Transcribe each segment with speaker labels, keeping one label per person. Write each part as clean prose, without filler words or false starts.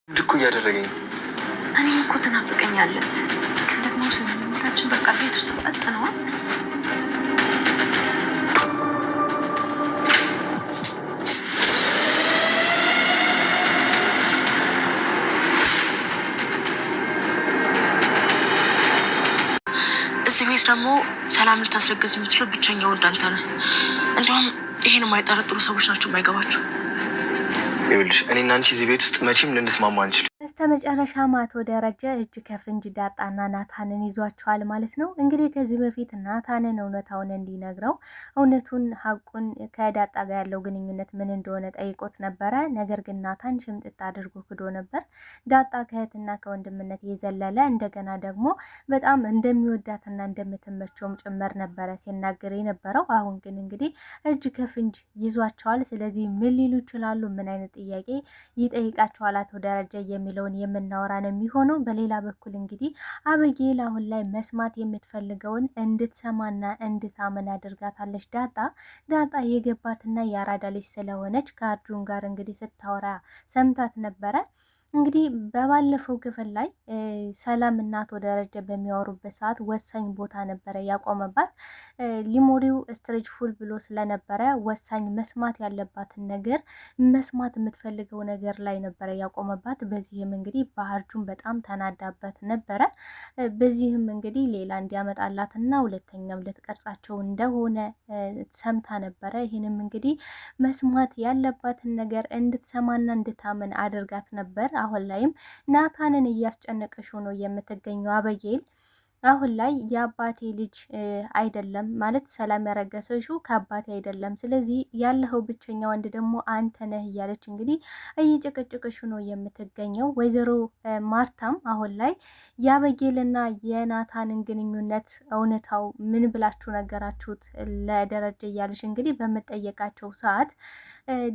Speaker 1: እኮ እያደረገኝ ነው።
Speaker 2: እኔ እኮ ትናፍቀኛለህ፣ ግን ደግሞ ስምምነታችን በቃ ቤት ውስጥ ጸጥ ነው። እዚህ ቤት ደግሞ ሰላም ልታስረግዝ የምትችለው ብቸኛ ወንድ አንተ ነህ። እንዲሁም ይሄን የማይጠረጥሩ ሰዎች ናቸው የማይገባቸው።
Speaker 1: ይኸውልሽ እኔና አንቺ እዚህ ቤት ውስጥ መቼም ልንስማማ አንችልም።
Speaker 3: በስተ መጨረሻ አቶ ደረጀ እጅ ከፍንጅ ዳጣና ናታንን ይዟቸዋል ማለት ነው። እንግዲህ ከዚህ በፊት ናታንን እውነታውን እንዲነግረው እውነቱን ሀቁን ከዳጣ ጋር ያለው ግንኙነት ምን እንደሆነ ጠይቆት ነበረ። ነገር ግን ናታን ሽምጥጥ አድርጎ ክዶ ነበር። ዳጣ ከእህትና ከወንድምነት የዘለለ እንደገና ደግሞ በጣም እንደሚወዳትና እንደምትመቸውም ጭምር ነበረ ሲናገር የነበረው። አሁን ግን እንግዲህ እጅ ከፍንጅ ይዟቸዋል። ስለዚህ ምን ሊሉ ይችላሉ? ምን አይነት ጥያቄ ይጠይቃቸዋል አቶ ደረጀ የሚለውን የምናወራ ነው የሚሆነው። በሌላ በኩል እንግዲህ አበጌል አሁን ላይ መስማት የምትፈልገውን እንድትሰማና እንድታመን አድርጋታለች። ዳጣ የገባትና የአራዳ ልጅ ስለሆነች ከአርጁን ጋር እንግዲህ ስታወራ ሰምታት ነበረ። እንግዲህ በባለፈው ክፍል ላይ ሰላም እና አቶ ደረጀ በሚያወሩበት ሰዓት ወሳኝ ቦታ ነበረ ያቆመባት። ሊሞሪው ስትሬጅ ፉል ብሎ ስለነበረ ወሳኝ መስማት ያለባትን ነገር መስማት የምትፈልገው ነገር ላይ ነበረ ያቆመባት። በዚህም እንግዲህ በአርጁን በጣም ተናዳበት ነበረ። በዚህም እንግዲህ ሌላ እንዲያመጣላትና ሁለተኛም ልትቀርጻቸው እንደሆነ ሰምታ ነበረ። ይህንም እንግዲህ መስማት ያለባትን ነገር እንድትሰማና እንድታመን አድርጋት ነበር። አሁን ላይም ናታንን እያስጨነቀሽው ነው የምትገኘው አበጌል። አሁን ላይ የአባቴ ልጅ አይደለም ማለት ሰላም ያረገሰሽው ከአባቴ አይደለም፣ ስለዚህ ያለኸው ብቸኛ ወንድ ደግሞ አንተ ነህ እያለች እንግዲህ እየጨቀጨቀሽ ነው የምትገኘው። ወይዘሮ ማርታም አሁን ላይ የአበጌልና የናታንን ግንኙነት እውነታው ምን ብላችሁ ነገራችሁት ለደረጀ እያለች እንግዲህ በምጠየቃቸው ሰዓት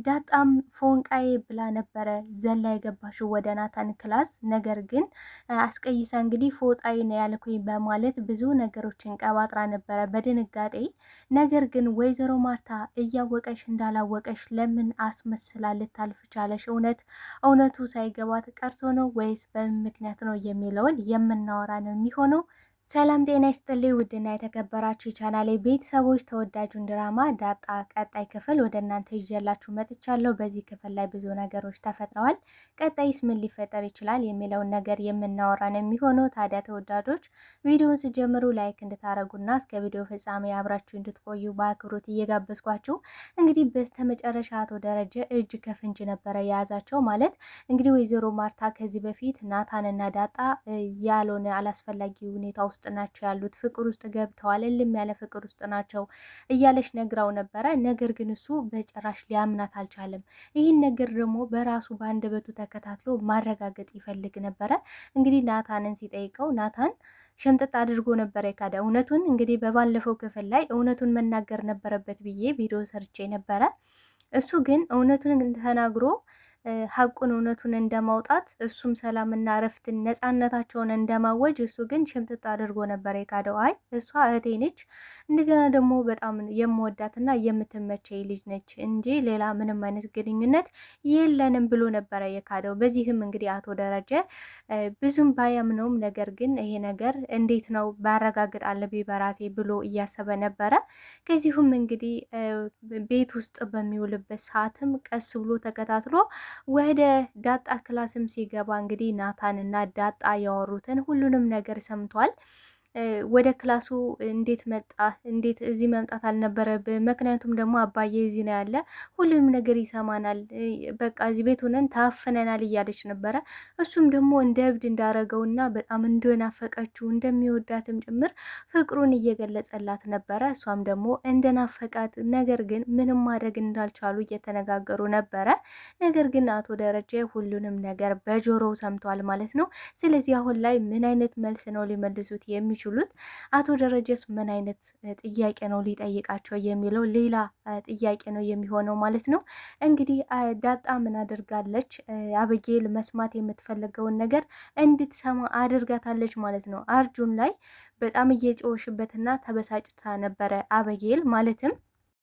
Speaker 3: ዳጣም ፎንቃዬ ብላ ነበረ ዘላ የገባሽው ወደ ናታን ክላስ። ነገር ግን አስቀይሳ እንግዲህ ፎጣዬ ነው ያልኩኝ በማለት ብዙ ነገሮችን ቀባጥራ ነበረ በድንጋጤ። ነገር ግን ወይዘሮ ማርታ እያወቀሽ እንዳላወቀሽ ለምን አስመስላ ልታልፍ ቻለሽ? እውነቱ ሳይገባት ቀርቶ ነው ወይስ በምን ምክንያት ነው የሚለውን የምናወራ ነው የሚሆነው። ሰላም ጤና ይስጥልኝ ውድና የተከበራችሁ የቻናሌ ቤተሰቦች፣ ተወዳጁን ድራማ ዳጣ ቀጣይ ክፍል ወደ እናንተ ይዤላችሁ መጥቻለሁ። በዚህ ክፍል ላይ ብዙ ነገሮች ተፈጥረዋል። ቀጣይስ ምን ሊፈጠር ይችላል የሚለውን ነገር የምናወራ ነው የሚሆነው። ታዲያ ተወዳጆች ቪዲዮውን ስጀምሩ ላይክ እንድታረጉና እስከ ቪዲዮ ፍጻሜ አብራችሁ እንድትቆዩ በአክብሮት እየጋበዝኳችሁ፣ እንግዲህ በስተመጨረሻ አቶ ደረጀ እጅ ከፍንጅ ነበረ የያዛቸው። ማለት እንግዲህ ወይዘሮ ማርታ ከዚህ በፊት ናታንና ዳጣ ያልሆነ አላስፈላጊ ሁኔታ ውስጥ ናቸው ያሉት፣ ፍቅር ውስጥ ገብተዋል፣ እልም ያለ ፍቅር ውስጥ ናቸው እያለች ነግራው ነበረ። ነገር ግን እሱ በጭራሽ ሊያምናት አልቻለም። ይህን ነገር ደግሞ በራሱ በአንደበቱ ተከታትሎ ማረጋገጥ ይፈልግ ነበረ። እንግዲህ ናታንን ሲጠይቀው ናታን ሸምጥጥ አድርጎ ነበረ የካደ እውነቱን። እንግዲህ በባለፈው ክፍል ላይ እውነቱን መናገር ነበረበት ብዬ ቪዲዮ ሰርቼ ነበረ። እሱ ግን እውነቱን ተናግሮ ሀቁን እውነቱን እንደማውጣት እሱም ሰላምና እረፍትን ነፃነታቸውን እንደማወጅ እሱ ግን ሽምጥጥ አድርጎ ነበር የካደው። አይ እሷ እህቴ ነች፣ እንደገና ደግሞ በጣም የምወዳትና የምትመቸኝ ልጅ ነች እንጂ ሌላ ምንም አይነት ግንኙነት የለንም ብሎ ነበረ የካደው። በዚህም እንግዲህ አቶ ደረጀ ብዙም ባያምነውም ነገር ግን ይሄ ነገር እንዴት ነው ባረጋግጥ አለብኝ በራሴ ብሎ እያሰበ ነበረ። ከዚሁም እንግዲህ ቤት ውስጥ በሚውልበት ሰዓትም ቀስ ብሎ ተከታትሎ ወደ ዳጣ ክላስም ሲገባ እንግዲህ ናታን እና ዳጣ ያወሩትን ሁሉንም ነገር ሰምቷል። ወደ ክላሱ እንዴት መጣ? እንዴት እዚህ መምጣት አልነበረብህ? ምክንያቱም ደግሞ አባዬ እዚህ ነው ያለ፣ ሁሉንም ነገር ይሰማናል፣ በቃ እዚህ ቤት ሆነን ታፍነናል እያለች ነበረ። እሱም ደግሞ እንደ እብድ እንዳረገውና በጣም እንደናፈቀችው እንደሚወዳትም ጭምር ፍቅሩን እየገለጸላት ነበረ። እሷም ደግሞ እንደናፈቃት፣ ነገር ግን ምንም ማድረግ እንዳልቻሉ እየተነጋገሩ ነበረ። ነገር ግን አቶ ደረጀ ሁሉንም ነገር በጆሮው ሰምቷል ማለት ነው። ስለዚህ አሁን ላይ ምን አይነት መልስ ነው ሊመልሱት የሚችሉት? አቶ ደረጀስ ምን አይነት ጥያቄ ነው ሊጠይቃቸው የሚለው ሌላ ጥያቄ ነው የሚሆነው ማለት ነው። እንግዲህ ዳጣ ምን አድርጋለች? አበጌል መስማት የምትፈልገውን ነገር እንድትሰማ አድርጋታለች ማለት ነው። አርጁን ላይ በጣም እየጮሽበትና ተበሳጭታ ነበረ አበጌል ማለትም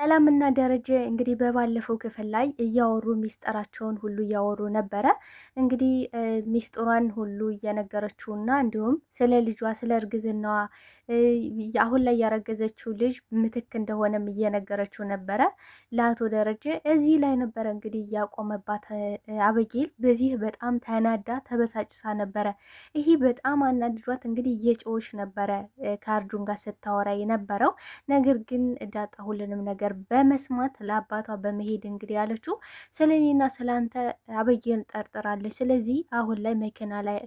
Speaker 3: ሰላምና ደረጀ እንግዲህ በባለፈው ክፍል ላይ እያወሩ ሚስጥራቸውን ሁሉ እያወሩ ነበረ። እንግዲህ ሚስጥሯን ሁሉ እየነገረችውና እንዲሁም ስለ ልጇ ስለ እርግዝናዋ አሁን ላይ ያረገዘችው ልጅ ምትክ እንደሆነም እየነገረችው ነበረ ለአቶ ደረጀ። እዚህ ላይ ነበረ እንግዲህ እያቆመባት አበጌል በዚህ በጣም ተናዳ ተበሳጭታ ነበረ። ይሄ በጣም አናድዷት እንግዲህ እየጮች ነበረ ከአርጁን ጋር ስታወራ የነበረው ነገር ግን ዳጣ ሁሉንም ነገር በመስማት ለአባቷ በመሄድ እንግዲህ ያለችው ስለ እኔና ስለ አንተ አበጌል ጠርጥራለች። ስለዚህ አሁን ላይ መኪና ላይ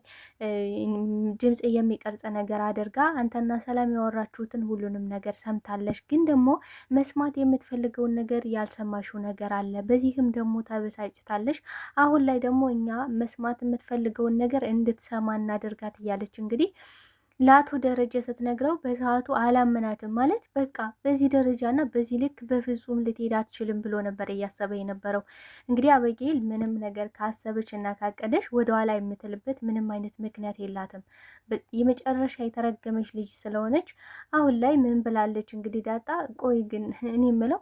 Speaker 3: ድምፅ የሚቀርጽ ነገር አድርጋ አንተና ሰላም ያወራችሁትን ሁሉንም ነገር ሰምታለች። ግን ደግሞ መስማት የምትፈልገውን ነገር ያልሰማሽው ነገር አለ። በዚህም ደግሞ ተበሳጭታለች። አሁን ላይ ደግሞ እኛ መስማት የምትፈልገውን ነገር እንድትሰማ እናደርጋት እያለች እንግዲህ ለአቶ ደረጀ ስትነግረው በሰዓቱ አላመናትም። ማለት በቃ በዚህ ደረጃና በዚህ ልክ በፍጹም ልትሄድ አትችልም ብሎ ነበር እያሰበ የነበረው። እንግዲህ አበጌል ምንም ነገር ካሰበች እና ካቀደች ወደኋላ የምትልበት ምንም አይነት ምክንያት የላትም። የመጨረሻ የተረገመች ልጅ ስለሆነች አሁን ላይ ምን ብላለች እንግዲህ ዳጣ። ቆይ ግን እኔ የምለው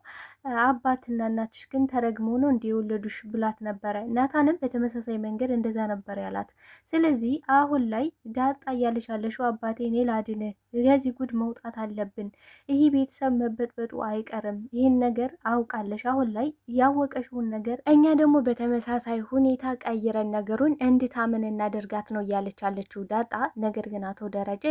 Speaker 3: አባትና እናትሽ ግን ተረግመው ነው እንዲወለዱሽ ብላት ነበረ። ናታንም በተመሳሳይ መንገድ እንደዛ ነበር ያላት። ስለዚህ አሁን ላይ ዳጣ እያለች ያለሽው አባቴ እኔ ላድንህ፣ ከዚህ ጉድ መውጣት አለብን፣ ይህ ቤተሰብ መበጥበጡ አይቀርም፣ ይህን ነገር አውቃለሽ። አሁን ላይ ያወቀሽውን ነገር እኛ ደግሞ በተመሳሳይ ሁኔታ ቀይረን ነገሩን እንድታምን እናደርጋት ነው እያለች ያለችው ዳጣ። ነገር ግን አቶ ደረጀ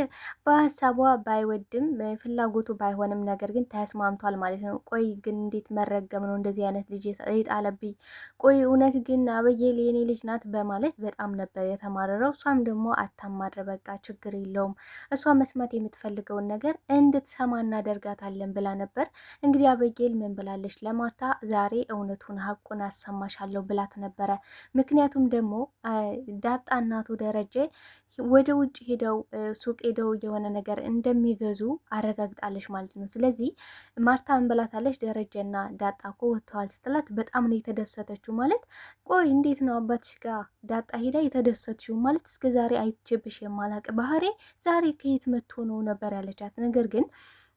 Speaker 3: በሀሳቧ ባይወድም ፍላጎቱ ባይሆንም ነገር ግን ተስማምቷል ማለት ነው። ቆይ ግን እንዴት መረገም ነው እንደዚህ አይነት ልጅ የጣለብኝ? ቆይ እውነት ግን አበጌል የኔ ልጅ ናት በማለት በጣም ነበር የተማረረው። እሷም ደግሞ አታማረ፣ በቃ ችግር የለውም እሷ መስማት የምትፈልገውን ነገር እንድትሰማ እናደርጋታለን ብላ ነበር። እንግዲህ አበጌል ምን ብላለች ለማርታ? ዛሬ እውነቱን ሀቁን አሰማሻለሁ ብላት ነበረ። ምክንያቱም ደግሞ ዳጣ እናቱ ደረጀ ወደ ውጭ ሄደው ሱቅ ሄደው የሆነ ነገር እንደሚገዙ አረጋግጣለች ማለት ነው። ስለዚህ ማርታ ምን ብላታለች? ደረጀና ዳጣ እኮ ወጥተዋል ስትላት በጣም ነው የተደሰተችው። ማለት ቆይ እንዴት ነው አባትሽ ጋር ዳጣ ሄዳ የተደሰተችው? ማለት እስከ ዛሬ አይቼብሽ የማላቅ ባህሪ ዛሬ ከየት መጥቶ ነው ነበር ያለቻት። ነገር ግን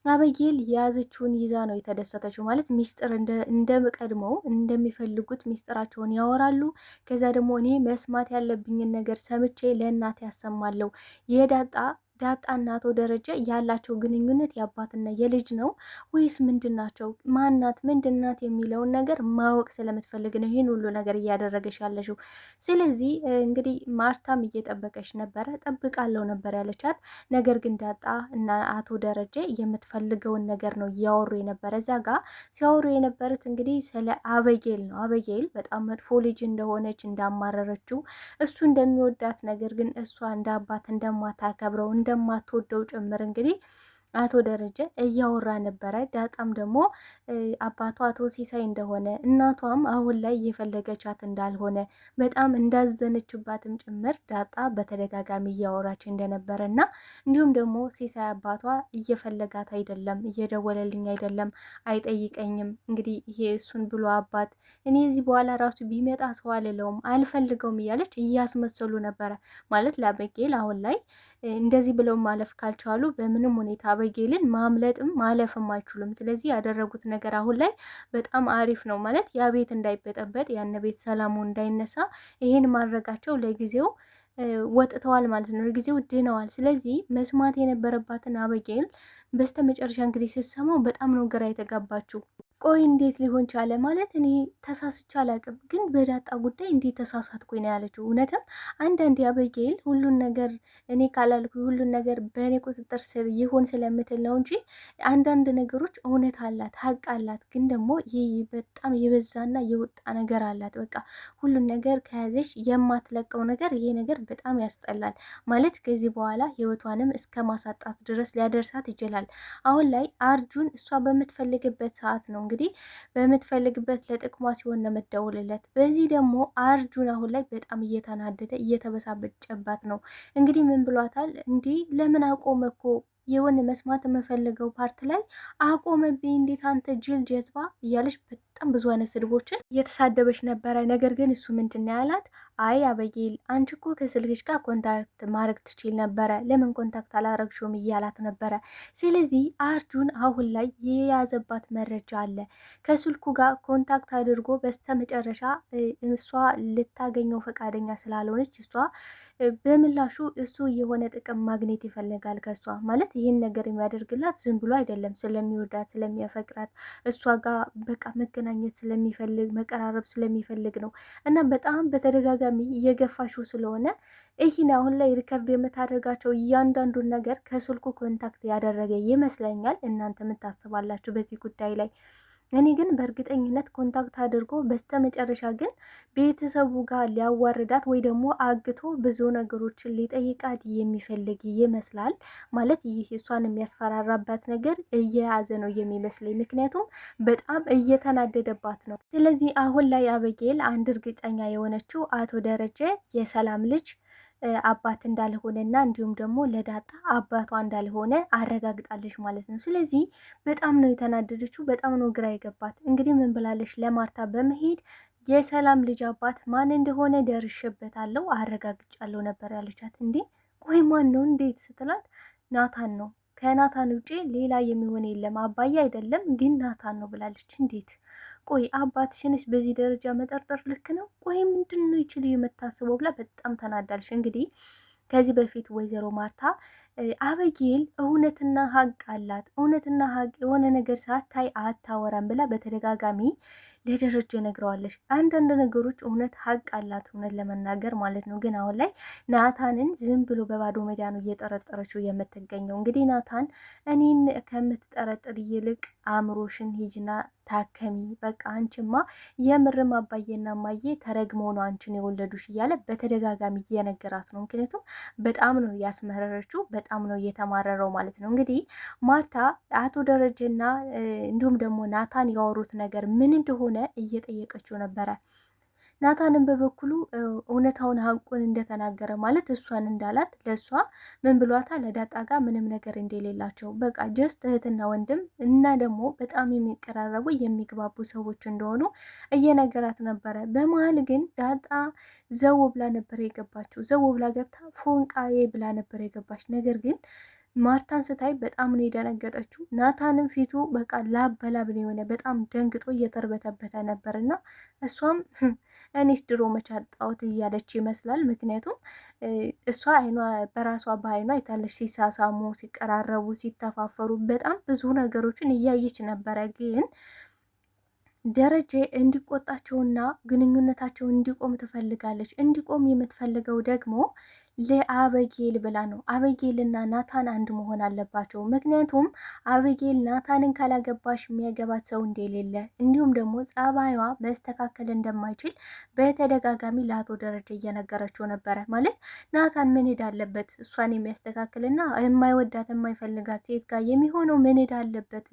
Speaker 3: አበጌል የያዘችውን ይዛ ነው የተደሰተችው። ማለት ሚስጥር እንደቀድሞው እንደሚፈልጉት ሚስጥራቸውን ያወራሉ። ከዛ ደግሞ እኔ መስማት ያለብኝን ነገር ሰምቼ ለእናት ያሰማለሁ። ዳጣና አቶ ደረጀ ያላቸው ግንኙነት የአባትና የልጅ ነው ወይስ ምንድን ናቸው? ማናት ምንድናት የሚለውን ነገር ማወቅ ስለምትፈልግ ነው ይህን ሁሉ ነገር እያደረገች ያለችው። ስለዚህ እንግዲህ ማርታም እየጠበቀች ነበረ። ጠብቃለሁ ነበር ያለቻት። ነገር ግን ዳጣ እና አቶ ደረጀ የምትፈልገውን ነገር ነው እያወሩ የነበረ። እዛ ጋ ሲያወሩ የነበሩት እንግዲህ ስለ አበጌል ነው። አበጌል በጣም መጥፎ ልጅ እንደሆነች እንዳማረረችው፣ እሱ እንደሚወዳት ነገር ግን እሷ እንደ አባት እንደማታከብረው እንደማትወደው ጭምር እንግዲህ አቶ ደረጀ እያወራ ነበረ። ዳጣም ደግሞ አባቷ አቶ ሲሳይ እንደሆነ እናቷም አሁን ላይ እየፈለገቻት እንዳልሆነ በጣም እንዳዘነችባትም ጭምር ዳጣ በተደጋጋሚ እያወራች እንደነበረ እና እንዲሁም ደግሞ ሲሳይ አባቷ እየፈለጋት አይደለም፣ እየደወለልኝ አይደለም፣ አይጠይቀኝም። እንግዲህ ይሄ እሱን ብሎ አባት እኔ እዚህ በኋላ ራሱ ቢመጣ ሰው አልለውም፣ አልፈልገውም እያለች እያስመሰሉ ነበረ። ማለት ለአበጌል አሁን ላይ እንደዚህ ብለው ማለፍ ካልቻሉ በምንም ሁኔታ አበጌልን ማምለጥም ማለፍም አይችሉም። ስለዚህ ያደረጉት ነገር አሁን ላይ በጣም አሪፍ ነው። ማለት ያ ቤት እንዳይበጠበጥ ያን ቤት ሰላሙ እንዳይነሳ ይሄን ማድረጋቸው ለጊዜው ወጥተዋል ማለት ነው። ለጊዜው ድነዋል። ስለዚህ መስማት የነበረባትን አበጌል በስተ መጨረሻ እንግዲህ ስትሰማው በጣም ነው ግራ የተጋባችው። ቆይ እንዴት ሊሆን ቻለ? ማለት እኔ ተሳስቼ አላቅም፣ ግን በዳጣ ጉዳይ እንዴት ተሳሳትኩኝ ነው ያለችው። እውነትም አንዳንድ አበጌል ሁሉን ነገር እኔ ካላልኩ ሁሉን ነገር በእኔ ቁጥጥር ስር ይሆን ስለምትል ነው እንጂ አንዳንድ ነገሮች እውነት አላት፣ ሀቅ አላት። ግን ደግሞ ይህ በጣም የበዛና የወጣ ነገር አላት። በቃ ሁሉን ነገር ከያዘች የማትለቀው ነገር፣ ይሄ ነገር በጣም ያስጠላል። ማለት ከዚህ በኋላ ህይወቷንም እስከ ማሳጣት ድረስ ሊያደርሳት ይችላል። አሁን ላይ አርጁን እሷ በምትፈልግበት ሰዓት ነው እንግዲህ በምትፈልግበት ለጥቅሟ ሲሆን ነው የምትደውልለት። በዚህ ደግሞ አርጁን አሁን ላይ በጣም እየተናደደ እየተበሳጨባት ነው። እንግዲህ ምን ብሏታል? እንዲህ ለምን አቆመ እኮ የሆነ መስማት የምፈልገው ፓርት ላይ አቆመብኝ፣ እንዴት አንተ ጅል ጀዝባ እያለች በጣም ብዙ አይነት ስድቦችን እየተሳደበች ነበረ። ነገር ግን እሱ ምንድን ነው ያላት? አይ አበጌል አንቺ እኮ ከስልክሽ ጋር ኮንታክት ማድረግ ትችል ነበረ፣ ለምን ኮንታክት አላረግሽውም እያላት ነበረ። ስለዚህ አርጁን አሁን ላይ የያዘባት መረጃ አለ። ከስልኩ ጋር ኮንታክት አድርጎ በስተ መጨረሻ እሷ ልታገኘው ፈቃደኛ ስላልሆነች እሷ በምላሹ እሱ የሆነ ጥቅም ማግኘት ይፈልጋል ከሷ። ማለት ይህን ነገር የሚያደርግላት ዝም ብሎ አይደለም፣ ስለሚወዳት ስለሚያፈቅራት እሷ ጋር በቃ መገናኘት ስለሚፈልግ መቀራረብ ስለሚፈልግ ነው። እና በጣም በተደጋጋሚ እየገፋሹ ስለሆነ ይህን አሁን ላይ ሪከርድ የምታደርጋቸው እያንዳንዱን ነገር ከስልኩ ኮንታክት ያደረገ ይመስለኛል። እናንተ የምታስባላችሁ በዚህ ጉዳይ ላይ? እኔ ግን በእርግጠኝነት ኮንታክት አድርጎ በስተመጨረሻ ግን ቤተሰቡ ጋር ሊያዋርዳት ወይ ደግሞ አግቶ ብዙ ነገሮችን ሊጠይቃት የሚፈልግ ይመስላል። ማለት ይህ እሷን የሚያስፈራራባት ነገር እየያዘ ነው የሚመስለኝ፣ ምክንያቱም በጣም እየተናደደባት ነው። ስለዚህ አሁን ላይ አበጌል አንድ እርግጠኛ የሆነችው አቶ ደረጀ የሰላም ልጅ አባት እንዳልሆነና እንዲሁም ደግሞ ለዳጣ አባቷ እንዳልሆነ አረጋግጣለች ማለት ነው። ስለዚህ በጣም ነው የተናደደችው፣ በጣም ነው ግራ የገባት። እንግዲህ ምን ብላለች? ለማርታ በመሄድ የሰላም ልጅ አባት ማን እንደሆነ ደርሼበታለሁ፣ አረጋግጫለሁ ነበር ያለቻት። እንዴ ቆይ ማን ነው እንዴት ስትላት፣ ናታን ነው፣ ከናታን ውጪ ሌላ የሚሆን የለም፣ አባዬ አይደለም ግን ናታን ነው ብላለች። እንዴት ቆይ አባትሽንስ በዚህ ደረጃ መጠርጠር ልክ ነው? ቆይ ምንድን ነው ይችል የምታስበው ብላ በጣም ተናዳለች። እንግዲህ ከዚህ በፊት ወይዘሮ ማርታ አበጌል እውነትና ሀቅ አላት፣ እውነትና ሀቅ የሆነ ነገር ሳታይ አታወራም ብላ በተደጋጋሚ ለደረጀ ነግረዋለች። አንዳንድ ነገሮች እውነት ሀቅ አላት፣ እውነት ለመናገር ማለት ነው። ግን አሁን ላይ ናታንን ዝም ብሎ በባዶ ሜዳ ነው እየጠረጠረችው የምትገኘው። እንግዲህ ናታን እኔን ከምትጠረጥር ይልቅ አእምሮሽን ሂጅና ታከሚ፣ በቃ አንቺማ የምርም አባዬና እማዬ ተረግመው ነው አንቺን የወለዱሽ እያለ በተደጋጋሚ እየነገራት ነው። ምክንያቱም በጣም ነው ያስመረረችው፣ በጣም ነው እየተማረረው ማለት ነው። እንግዲህ ማታ አቶ ደረጀና እንዲሁም ደግሞ ናታን ያወሩት ነገር ምን እንደሆነ እየጠየቀችው ነበረ። ናታንን በበኩሉ እውነታውን ሀቁን እንደተናገረ ማለት እሷን እንዳላት ለእሷ ምን ብሏታል? ለዳጣ ጋር ምንም ነገር እንደሌላቸው በቃ ጀስት እህትና ወንድም እና ደግሞ በጣም የሚቀራረቡ የሚግባቡ ሰዎች እንደሆኑ እየነገራት ነበረ። በመሀል ግን ዳጣ ዘው ብላ ነበር የገባችው። ዘው ብላ ገብታ ፎንቃዬ ብላ ነበር የገባች። ነገር ግን ማርታን ስታይ በጣም ነው የደነገጠችው። ናታንም ፊቱ በቃ ላብ በላብ ነው የሆነ፣ በጣም ደንግጦ እየተርበተበተ ነበር እና እሷም እኔስ ድሮ መቻጣውት እያለች ይመስላል። ምክንያቱም እሷ አይኗ በራሷ በአይኗ አይታለች፣ ሲሳሳሙ፣ ሲቀራረቡ፣ ሲተፋፈሩ በጣም ብዙ ነገሮችን እያየች ነበረ። ግን ደረጀ እንዲቆጣቸውና ግንኙነታቸው እንዲቆም ትፈልጋለች። እንዲቆም የምትፈልገው ደግሞ ለአበጌል ብላ ነው። አበጌልና ናታን አንድ መሆን አለባቸው። ምክንያቱም አበጌል ናታንን ካላገባሽ የሚያገባት ሰው እንደሌለ እንዲሁም ደግሞ ጸባይዋ መስተካከል እንደማይችል በተደጋጋሚ ለአቶ ደረጀ እየነገረችው ነበረ። ማለት ናታን ምን ሄድ አለበት እሷን የሚያስተካክልና የማይወዳት የማይፈልጋት ሴት ጋር የሚሆነው ምን ሄድ አለበት?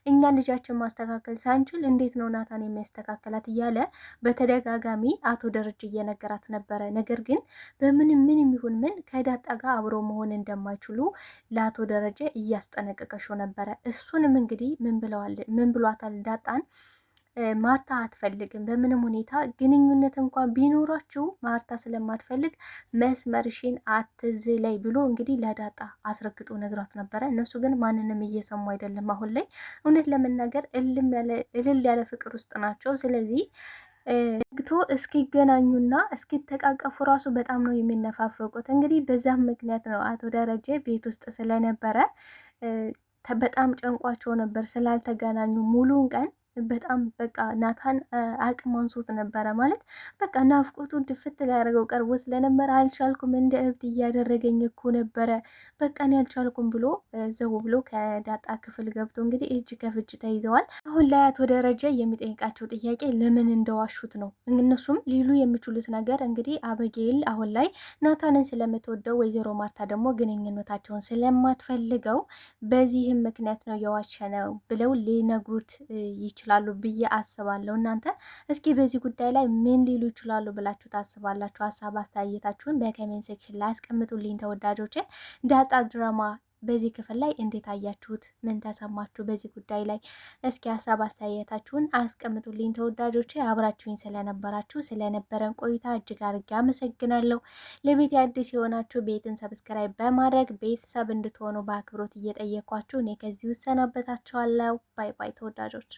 Speaker 3: እኛ ልጃችን ማስተካከል ሳንችል እንዴት ነው ናታን የሚያስተካከላት? እያለ በተደጋጋሚ አቶ ደረጀ እየነገራት ነበረ። ነገር ግን በምንም ይሁን ምን ከዳጣ ጋር አብሮ መሆን እንደማይችሉ ለአቶ ደረጀ እያስጠነቀቀሽው ነበረ። እሱንም እንግዲህ ምን ብሏታል? ዳጣን ማርታ አትፈልግም፣ በምንም ሁኔታ ግንኙነት እንኳን ቢኖራችሁ ማርታ ስለማትፈልግ መስመርሽን አትዝለይ ብሎ እንግዲህ ለዳጣ አስረግጦ ነግሯት ነበረ። እነሱ ግን ማንንም እየሰሙ አይደለም። አሁን ላይ እውነት ለመናገር እልል ያለ ፍቅር ውስጥ ናቸው። ስለዚህ ግቶ እስኪገናኙና እስኪተቃቀፉ ራሱ በጣም ነው የሚነፋፈቁት። እንግዲህ በዛም ምክንያት ነው አቶ ደረጀ ቤት ውስጥ ስለነበረ በጣም ጨንቋቸው ነበር ስላልተገናኙ ሙሉን ቀን በጣም በቃ ናታን አቅም አንሶት ነበረ። ማለት በቃ ናፍቆቱ ድፍት ሊያደርገው ቀርቦ ስለነበረ አልቻልኩም፣ እንደ እብድ እያደረገኝ እኮ ነበረ፣ በቃ እኔ አልቻልኩም ብሎ ዘው ብሎ ከዳጣ ክፍል ገብቶ እንግዲህ እጅ ከፍጅ ተይዘዋል። አሁን ላይ አቶ ደረጀ የሚጠይቃቸው ጥያቄ ለምን እንደዋሹት ነው። እነሱም ሊሉ የሚችሉት ነገር እንግዲህ አበጌል አሁን ላይ ናታንን ስለምትወደው፣ ወይዘሮ ማርታ ደግሞ ግንኙነታቸውን ስለማትፈልገው በዚህም ምክንያት ነው የዋሸነው ብለው ሊነግሩት ይችላሉ ብዬ አስባለሁ። እናንተ እስኪ በዚህ ጉዳይ ላይ ምን ሊሉ ይችላሉ ብላችሁ ታስባላችሁ? ሀሳብ አስተያየታችሁን በኮሜንት ሴክሽን ላይ አስቀምጡልኝ ተወዳጆቼ። ዳጣ ድራማ በዚህ ክፍል ላይ እንዴት አያችሁት? ምን ተሰማችሁ? በዚህ ጉዳይ ላይ እስኪ ሀሳብ አስተያየታችሁን አስቀምጡልኝ። ተወዳጆቼ አብራችሁኝ ስለነበረን ቆይታ እጅግ አድርጌ አመሰግናለሁ። ለቤት አዲስ የሆናችሁ ቤትን ሰብስክራይብ በማድረግ ቤተሰብ እንድትሆኑ በአክብሮት እየጠየኳችሁ እኔ ከዚህ እሰናበታችኋለሁ። ባይ ባይ ተወዳጆች።